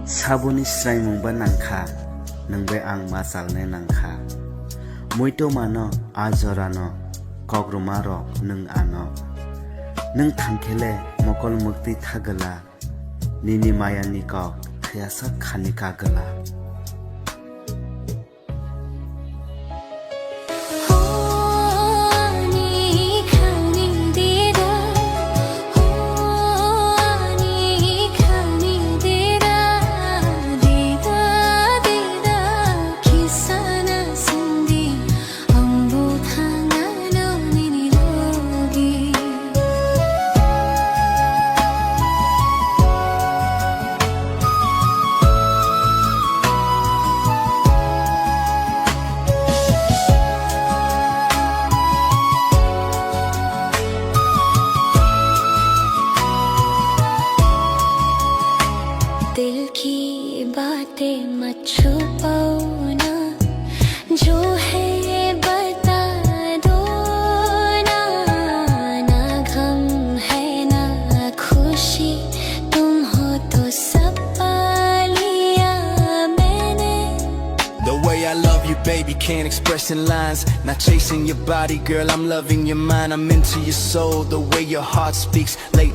Sabuni srai mungba nangkha nangbe ang masalne nangkha muito mano ajorano kogroma rok nang ano nang thangkhele mokol mukti thagala nini maya ni kok thayasa khanika gala दिल की बातें मत छुपाओ ना जो है बता दो ना ना गम है ना खुशी तुम हो तो सब पा लिया मैंने The way I love you, baby, can't express in lines. Not chasing your body, girl, I'm loving your mind. I'm into your soul, the way your heart speaks. Late